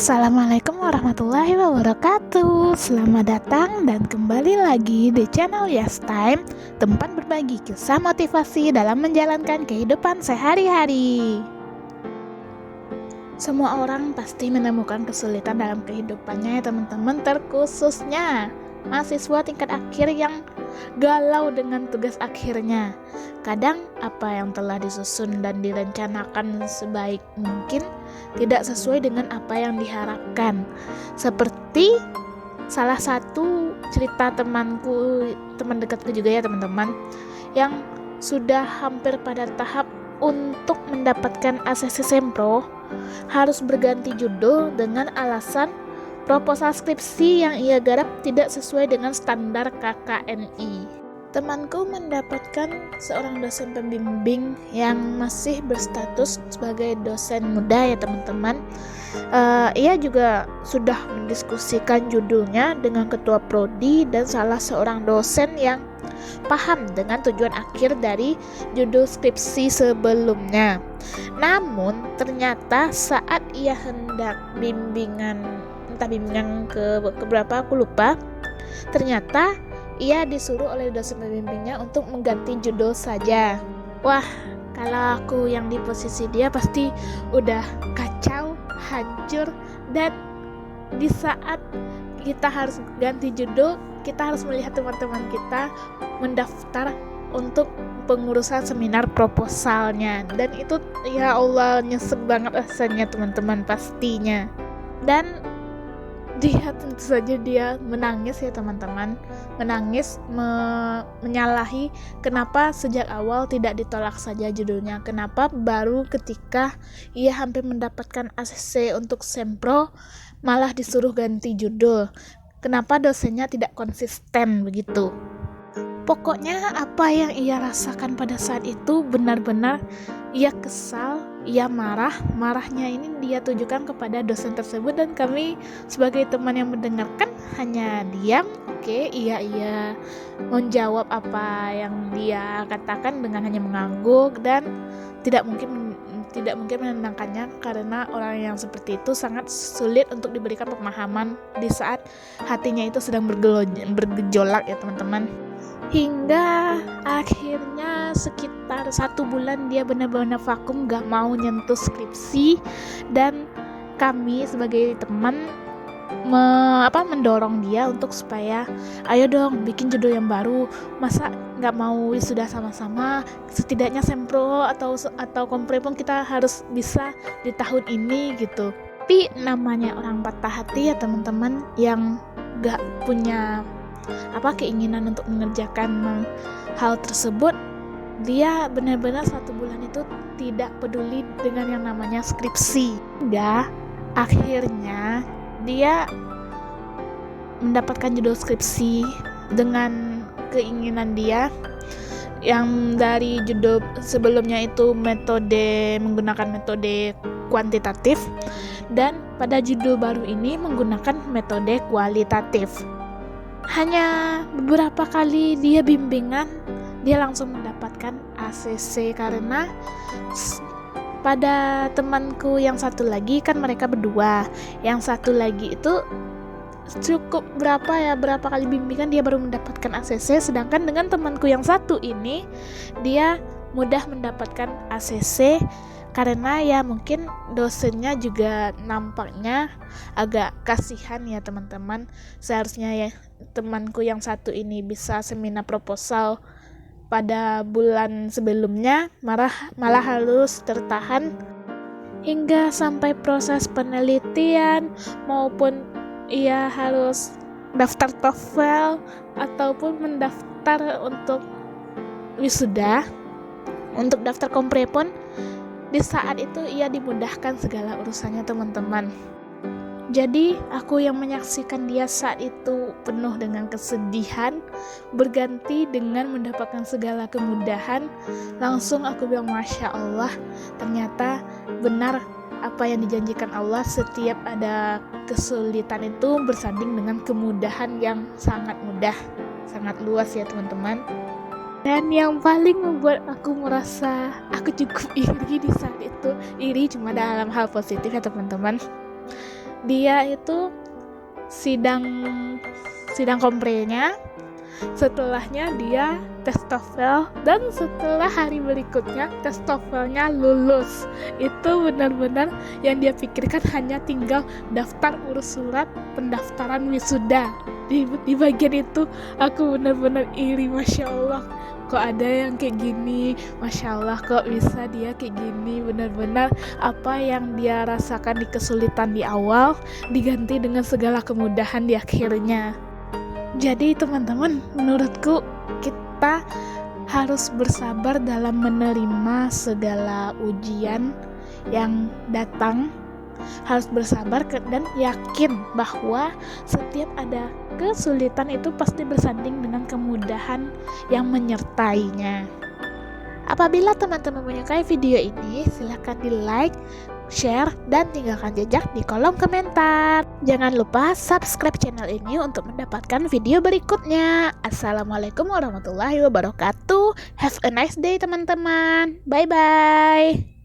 Assalamualaikum warahmatullahi wabarakatuh. Selamat datang dan kembali lagi di channel Yes Time, tempat berbagi kisah motivasi dalam menjalankan kehidupan sehari-hari. Semua orang pasti menemukan kesulitan dalam kehidupannya ya teman-teman, terkhususnya mahasiswa tingkat akhir yang galau dengan tugas akhirnya. Kadang apa yang telah disusun dan direncanakan sebaik mungkin tidak sesuai dengan apa yang diharapkan. Seperti salah satu cerita temanku, teman dekatku juga ya teman-teman, yang sudah hampir pada tahap untuk mendapatkan ACC Sempro, harus berganti judul dengan alasan proposal skripsi yang ia garap tidak sesuai dengan standar KKNI. Temanku mendapatkan seorang dosen pembimbing yang masih berstatus sebagai dosen muda ya teman-teman. Ia juga sudah mendiskusikan judulnya dengan ketua prodi dan salah seorang dosen yang paham dengan tujuan akhir dari judul skripsi sebelumnya. Namun ternyata saat ia hendak bimbingan, entah bimbingan ke berapa aku lupa, ternyata ia disuruh oleh dosen pembimbingnya untuk mengganti judul saja. Wah, kalau aku yang di posisi dia pasti udah kacau, hancur, dan di saat kita harus ganti judul, kita harus melihat teman-teman kita mendaftar untuk pengurusan seminar proposalnya. Dan itu ya Allah, nyesek banget rasanya teman-teman pastinya. Dan dia tentu saja dia menangis ya teman-teman, menangis menyalahi kenapa sejak awal tidak ditolak saja judulnya, kenapa baru ketika ia hampir mendapatkan ACC untuk Sempro malah disuruh ganti judul, kenapa dosennya tidak konsisten begitu. Pokoknya apa yang ia rasakan pada saat itu benar-benar ia kesal, ia marah. Marahnya ini dia tujukan kepada dosen tersebut dan kami sebagai teman yang mendengarkan hanya diam. Oke, iya menjawab apa yang dia katakan dengan hanya mengangguk dan tidak mungkin menenangkannya, karena orang yang seperti itu sangat sulit untuk diberikan pemahaman di saat hatinya itu sedang bergejolak ya teman-teman. Hingga akhirnya sekitar 1 bulan dia benar-benar vakum, gak mau nyentuh skripsi. Dan kami sebagai teman mendorong dia untuk supaya ayo dong bikin judul yang baru, masa gak mau wisuda sama-sama, setidaknya Sempro atau kompre pun kita harus bisa di tahun ini gitu. Tapi namanya orang patah hati ya teman-teman, yang gak punya keinginan untuk mengerjakan hal tersebut, dia benar-benar 1 bulan itu tidak peduli dengan yang namanya skripsi. Hingga akhirnya dia mendapatkan judul skripsi dengan keinginan dia yang dari judul sebelumnya itu menggunakan metode kuantitatif, dan pada judul baru ini menggunakan metode kualitatif. Hanya beberapa kali dia bimbingan, dia langsung mendapatkan ACC, karena pada temanku yang satu lagi kan mereka berdua, yang satu lagi itu cukup berapa kali bimbingan dia baru mendapatkan ACC, sedangkan dengan temanku yang satu ini dia mudah mendapatkan ACC karena ya mungkin dosennya juga nampaknya agak kasihan ya teman-teman. Seharusnya ya temanku yang satu ini bisa seminar proposal pada bulan sebelumnya, malah harus tertahan hingga sampai proses penelitian maupun ia harus daftar TOEFL ataupun mendaftar untuk wisuda. Untuk daftar kompre pun di saat itu ia dimudahkan segala urusannya teman-teman. Jadi aku yang menyaksikan dia saat itu penuh dengan kesedihan, berganti dengan mendapatkan segala kemudahan. Langsung aku bilang Masya Allah, ternyata benar apa yang dijanjikan Allah, setiap ada kesulitan itu bersanding dengan kemudahan yang sangat mudah, sangat luas ya teman-teman. Dan yang paling membuat aku merasa aku cukup iri di saat itu, iri cuma dalam hal positif ya teman-teman, dia itu sidang komprenya, setelahnya dia tes TOEFL, dan setelah hari berikutnya tes TOEFL-nya lulus. Itu benar-benar yang dia pikirkan hanya tinggal daftar urus surat pendaftaran wisuda. Di bagian itu aku benar-benar iri, Masya Allah, kok ada yang kayak gini, Masya Allah, kok bisa dia kayak gini. Benar-benar apa yang dia rasakan di kesulitan di awal diganti dengan segala kemudahan di akhirnya. Jadi teman-teman, menurutku kita harus bersabar dalam menerima segala ujian yang datang. Harus bersabar dan yakin bahwa setiap ada kesulitan itu pasti bersanding dengan kemudahan yang menyertainya. Apabila teman-teman menyukai video ini, silahkan di like, share, dan tinggalkan jejak di kolom komentar. Jangan lupa subscribe channel ini untuk mendapatkan video berikutnya. Assalamualaikum warahmatullahi wabarakatuh. Have a nice day teman-teman. Bye-bye.